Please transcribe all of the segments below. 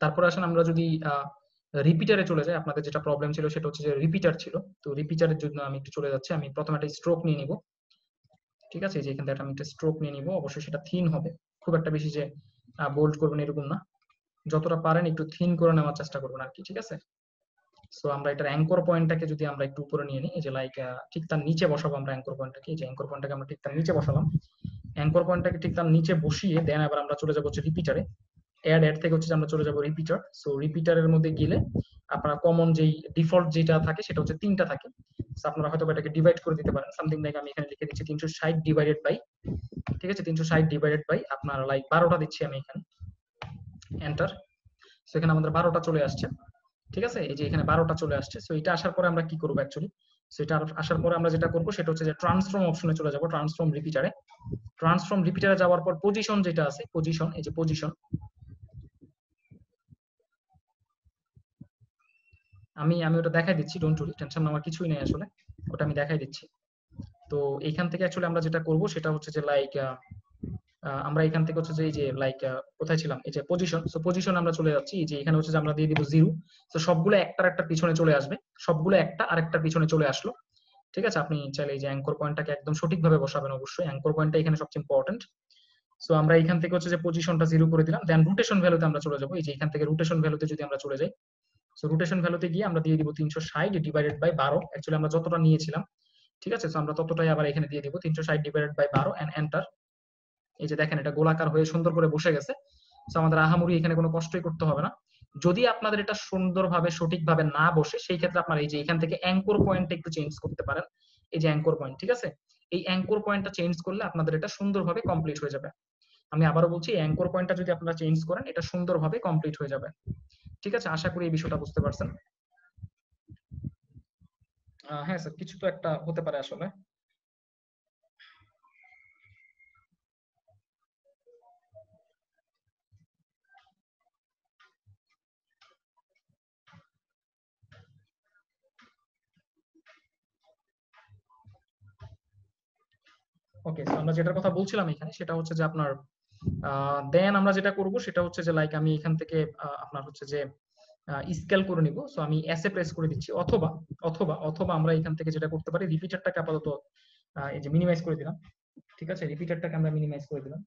তারপরে আসেন আমরা যদি রিপিটারে চলে যাই, আপনাদের যেটা প্রবলেম ছিল সেটা হচ্ছে যে রিপিটার ছিল। তো রিপিটারের জন্য আমি একটু চলে যাচ্ছি, আমি প্রথমে একটা স্ট্রোক নিয়ে নিব। ঠিক আছে, যে এখান থেকে আমি একটা স্ট্রোক নিয়ে নিব, অবশ্যই সেটা থিন হবে, খুব একটা বেশি যে বোল্ড করবেন এরকম না, যতটা পারেন একটু থিন করে নেওয়ার চেষ্টা করবেন আর কি। ঠিক আছে, সো আমরা এটার অ্যাঙ্কর পয়েন্টটাকে যদি আমরা একটু উপরে নিয়ে নিই, এই যে লাইক ঠিক তার নিচে বসাবো আমরা অ্যাঙ্কর পয়েন্টটাকে, এই যে অ্যাঙ্কর পয়েন্টটাকে আমরা ঠিক তার নিচে বসালাম। অ্যাঙ্কর পয়েন্টটাকে ঠিক তার নিচে বসিয়ে দেন আবার আমরা চলে যাবো হচ্ছে রিপিটারে। অ্যাড থেকে হচ্ছে আমরা চলে যাবো রিপিটার। সো রিপিটারের মধ্যে গেলে আপনারা কমন যেই ডিফল্ট যেটা থাকে সেটা হচ্ছে 3টা থাকে। সো আপনারা হয়তো এটাকে ডিভাইড করে দিতে পারেন, সামথিং লাইক আমি এখানে লিখে দিচ্ছি 360 ডিভাইডেড বাই, ঠিক আছে, 360 ডিভাইডেড বাই আপনার লাইক 12টা দিচ্ছি আমি এখানে, এন্টার। সো এখানে আমাদের 12টা চলে আসছে। ঠিক আছে, এই যে এখানে 12টা চলে আসছে। সো এটা আসার পরে আমরা কি করবো অ্যাকচুয়ালি, সো এটা আসার পরে আমরা যেটা করবো সেটা হচ্ছে যে ট্রান্সফর্ম অপশনে চলে যাবো, ট্রান্সফর্ম রিপিটারে। ট্রান্সফর্ম রিপিটারে যাওয়ার পর পজিশন যেটা আছে, পজিশন, এই যে পজিশন, আমি আমি ওটা দেখাই দিচ্ছি, ডোন্ট ওয়ারি, টেনশন নেওয়ার কিছুই নেই আসলে, ওটা আমি দেখাই দিচ্ছি। তো এইখান থেকে অ্যাকচুয়ালি আমরা যেটা করব সেটা হচ্ছে যে লাইক আমরা এখান থেকে হচ্ছে যে এই যে লাইক কোথায় ছিলাম, এই যে পজিশন। সো পজিশন আমরা চলে যাচ্ছি, এই যে এখানে হচ্ছে যে আমরা দিয়ে দিব 0। তো সবগুলো একটার একটা পিছনে চলে আসবে, সবগুলো একটা আরেকটার পিছনে চলে আসলো। ঠিক আছে, আপনি চাইলে এই যে অ্যাঙ্কর পয়েন্টটাকে একদম সঠিকভাবে বসাবেন, অবশ্যই অ্যাঙ্কর পয়েন্টটা এখানে সবচেয়ে ইম্পর্টেন্ট। সো আমরা এখান থেকে হচ্ছে যে পজিশনটা 0 করে দিলাম, দেন রোটেশন ভ্যালুতে আমরা চলে যাবো, এই যে এখান থেকে রোটেশন ভ্যালুতে যদি আমরা চলে যাই, সো রোটেশন ভ্যালুতে গিয়ে আমরা দিয়ে দিব 360 ডিভাইডেড বাই 12, অ্যাকচুয়ালি আমরা যতটা নিয়েছিলাম। ঠিক আছে, সো আমরা ততটাই আবার এখানে দিয়ে দিব 360 ডিভাইডেড বাই 12 এন্ড এন্টার। এই যে দেখেন এটা গোলাকার হয়ে সুন্দর করে বসে গেছে। সো আমাদের আহামরি এখানে কোনো কষ্টই করতে হবে না। যদি আপনাদের এটা সুন্দরভাবে সঠিকভাবে না বসে, সেই ক্ষেত্রে আপনারা এই যে এখান থেকে অ্যাঙ্কর পয়েন্টটা একটু চেঞ্জ করতে পারেন, এই যে অ্যাঙ্কর পয়েন্ট। ঠিক আছে, এই অ্যাঙ্কর পয়েন্টটা চেঞ্জ করলে আপনাদের এটা সুন্দরভাবে কমপ্লিট হয়ে যাবে। আমি আবারও বলছি, অ্যাঙ্কর পয়েন্টটা যদি আপনারা চেঞ্জ করেন, এটা সুন্দরভাবে কমপ্লিট হয়ে যাবে। ঠিক আছে, আশা করি এই বিষয়টা বুঝতে পারছেন। হ্যাঁ স্যার, কিছু তো একটা হতে পারে আসলে। ওকে, সো আমরা যেটার কথা বলছিলাম এখানে সেটা হচ্ছে যে আপনার দেন আমরা যেটা করব সেটা হচ্ছে যে লাইক আমি এখান থেকে আপনার হচ্ছে যে স্কেল করে নিব। সো আমি এসে প্রেস করে দিচ্ছি, অথবা অথবা অথবা আমরা এখান থেকে যেটা করতে পারি, রিপিটারটাকে আপাতত এই যে মিনিমাইজ করে দিলাম। ঠিক আছে, রিপিটারটাকে আমরা মিনিমাইজ করে দিলাম।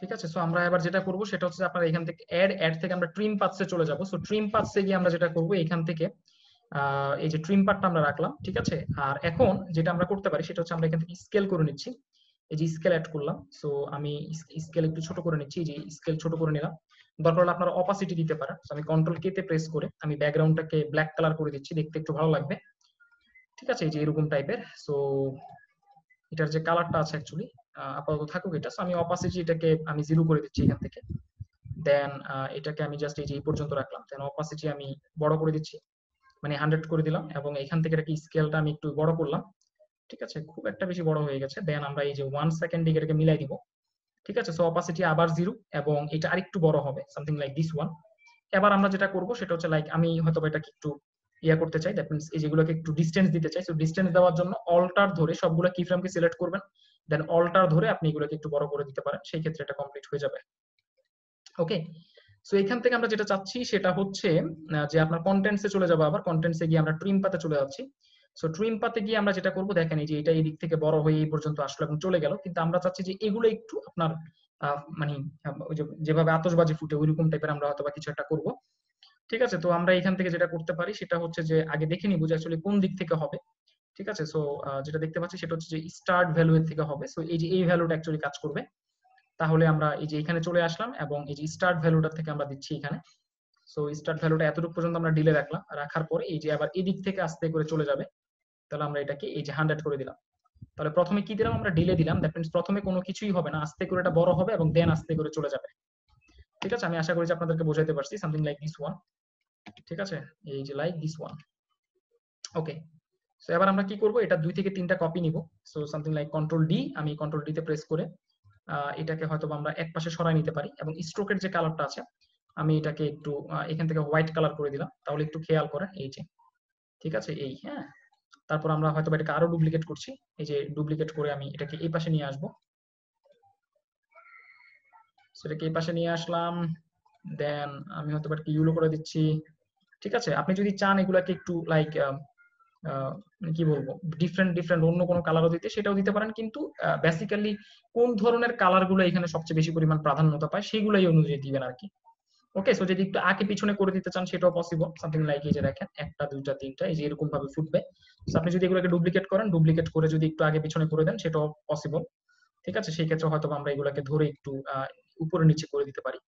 ঠিক আছে, সো আমরা এবার যেটা করব সেটা হচ্ছে আপনারা এখান থেকে অ্যাড থেকে আমরা ট্রিম পাথসে চলে যাব। সো ট্রিম পাথসে গিয়ে আমরা যেটা করব, এখান থেকে এই যে ট্রিম পার্টটা আমরা রাখলাম। ঠিক আছে, আর এখন যেটা আমরা করতে পারি সেটা হচ্ছে আমরা এখান থেকে স্কেল করে নিচ্ছি, এই যে স্কেল অ্যাড করলাম। সো আমি স্কেল একটু ছোট করে নিচ্ছি, এই যে স্কেল ছোট করে নিলাম। দরকার হলে আপনারা অপাসিটি দিতে পারেন। আমি কন্ট্রোল কে তে প্রেস করে আমি ব্যাকগ্রাউন্ডটাকে ব্ল্যাক কালার করে দিচ্ছি, দেখতে একটু ভালো লাগবে। ঠিক আছে, এই যে এরকম টাইপের। সো এটার যে কালারটা আছে অ্যাকচুয়ালি আপাতত থাকুক এটা। সো আমি অপাসিটি এটাকে আমি 0 করে দিচ্ছি এখান থেকে। দেন এটাকে আমি জাস্ট এই যে এই পর্যন্ত রাখলাম। দেন অপাসিটি আমি বড় করে দিচ্ছি, মানে 100 করে দিলাম, এবং এখান থেকে এটাকে স্কেলটা আমি একটু বড় করলাম। ঠিক আছে, খুব একটা বেশি বড় হয়ে গেছে। দেন আমরা এই যে 1 সেকেন্ড এটাকে মিলাই দিব। ঠিক আছে, সো অপাসিটি আবার 0, এবং এটা আরেকটু বড় হবে, সামথিং লাইক দিস ওয়ান। এবার আমরা যেটা করব সেটা হচ্ছে লাইক আমি হয়তো এটাকে একটু করতে চাই, দ্যাট মিন্স এই যেগুলোকে একটু ডিসটেন্স দিতে চাই। সো ডিসটেন্স দেওয়ার জন্য অল্টার ধরে সবগুলো কি ফ্রেমকে সিলেক্ট করবেন, দেন অল্টার ধরে আপনি এগুলোকে একটু বড় করে দিতে পারেন, সেই ক্ষেত্রে এটা কমপ্লিট হয়ে যাবে। ওকে, সো এখান থেকে আমরা যেটা চাচ্ছি সেটা হচ্ছে যে আপনার কন্টেন্টসে চলে যাবো, আবার কন্টেন্টসে গিয়ে আমরা ট্রিম পাতে চলে যাচ্ছি। সো ট্রিম পাতে গিয়ে আমরা যেটা করব, দেখেন এই যে এটা এই দিক থেকে বড় হয়ে এই পর্যন্ত আসলো এবং চলে গেল, কিন্তু আমরা চাচ্ছি যে এগুলো একটু আপনার মানে ওই যে যেভাবে আতশবাজি ফুটে ওইরকম টাইপের আমরা হয়তো বা কিছু একটা করব। ঠিক আছে, তো আমরা এখান থেকে যেটা করতে পারি সেটা হচ্ছে যে আগে দেখে নিব যে আসলে কোন দিক থেকে হবে। ঠিক আছে, সো যেটা দেখতে পাচ্ছি সেটা হচ্ছে যে স্টার্ট ভ্যালু এর থেকে হবে। সো এই যে এই ভ্যালুটা অ্যাকচুয়ালি কাজ করবে। তাহলে আমরা এই যে এখানে চলে আসলাম এবং এই যে স্টার্ট ভ্যালুটা থেকে আমরা দিচ্ছি এখানে। সো স্টার্ট ভ্যালুটা এতটুকু পর্যন্ত আমরা ডিলে রাখলাম, রাখার পরে এই যে আবার এদিক থেকে আস্তে করে চলে যাবে, তাহলে আমরা এটাকে এই যে 100 করে দিলাম। তাহলে প্রথমে কি দিলাম, আমরা ডিলে দিলাম। দ্যাট মিন্স প্রথমে কোনো কিছুই হবে না, আস্তে করে এটা বড় হবে এবং দেন আস্তে করে চলে যাবে। ঠিক আছে, আমি আশা করি যে আপনাদেরকে বোঝাতে পারছি। Something like this one. ঠিক আছে, এই যে like this one. Okay, so এবার আমরা কি করব, এটা 2 থেকে 3টা কপি নিব। So something like control D, আমি কন্ট্রোল ডি তে প্রেস করে এটাকে হয়তো আমরা এক পাশে সরাই নিতে পারি, এবং স্ট্রোকের যে কালারটা আছে আমি এটাকে একটু এখান থেকে হোয়াইট কালার করে দিলাম। তাহলে একটু খেয়াল করেন, এই যে ঠিক আছে এই, হ্যাঁ। তারপর আমরা হয়তো এটাকে আরো ডুপ্লিকেট করছি, এই যে ডুপ্লিকেট করে আমি এটাকে এই পাশে নিয়ে আসবো। সেটাকে এই পাশে নিয়ে আসলাম, দেন আমি হয়তো এটাকে ইউলো করে দিচ্ছি। ঠিক আছে, আপনি যদি চান এগুলাকে একটু লাইক কি বলবো, ডিফারেন্ট ডিফারেন্ট অন্য কোনো কালারও দিতে, সেটাও দিতে পারেন, কিন্তু বেসিক্যালি কোন ধরনের কালার গুলো এখানে সবচেয়ে বেশি পরিমাণ প্রাধান্যতা পায় সেগুলোই অনুযায়ী দিবেন আর কি। ওকে, সো যদি একটু আগে পিছনে করে দিতে চান সেটাও পসিবল। সামথিং লাইক এই যে দেখেন 1টা 2টা 3টা এই যে এরকম ভাবে ফুটবে। সো আপনি যদি এগুলোকে ডুপ্লিকেট করেন, ডুপ্লিকেট করে যদি একটু আগে পিছনে করে দেন সেটাও পসিবল। ঠিক আছে, সেই ক্ষেত্রে হয়তো আমরা এগুলোকে ধরে একটু উপরে নিচে করে দিতে পারি।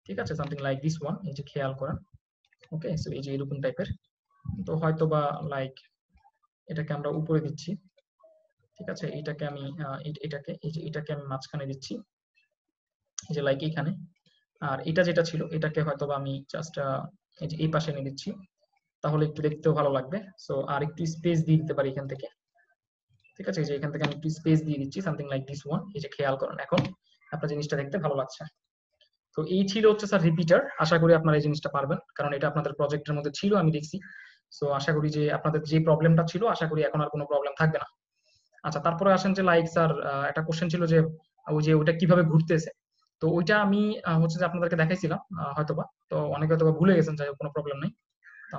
ঠিক আছে, সামথিং লাইক দিস ওয়ান, এই যে খেয়াল করেন। ওকে, সো এই যে এরকম টাইপের। তো হয়তো বা লাইক এটাকে আমরা উপরে দিচ্ছি। ঠিক আছে, এটাকে আমি এটাকে এই যে এটাকে আমি মাঝখানে দিচ্ছি, এই যে লাইক এইখানে। আর এটা যেটা ছিল এটাকে হয়তো বা আমি জাস্ট এই যে এই পাশে নিয়ে দিচ্ছি, তাহলে একটু দেখতেও ভালো লাগবে। সো আর একটু স্পেস দিয়ে দিতে পারি এখান থেকে। ঠিক আছে, এই যে এখান থেকে আমি একটু স্পেস দিয়ে দিচ্ছি, সামথিং লাইক দিস ওয়ান। এই যে খেয়াল করেন, এখন আপনার জিনিসটা দেখতে ভালো লাগছে। তো এই ছিল হচ্ছে স্যার রিপিটার। আশা করি আপনারা এই জিনিসটা পারবেন, কারণ এটা আপনাদের প্রজেক্টের মধ্যে ছিল, আমি দেখছি। সো আশা করি যে আপনাদের যে প্রবলেমটা ছিল, আশা করি এখন আর কোনো প্রবলেম থাকবে না। আচ্ছা, তারপরে আসেন যে লাইক স্যার একটা কোশ্চেন ছিল যে ওই যে ওটা কিভাবে ঘুরতেছে। তো ওইটা আমি হচ্ছে যে আপনাদেরকে দেখাইছিলাম হয়তোবা, তো অনেকে হয়তোবা ভুলে গেছেন, যাই হোক কোনো প্রবলেম নেই।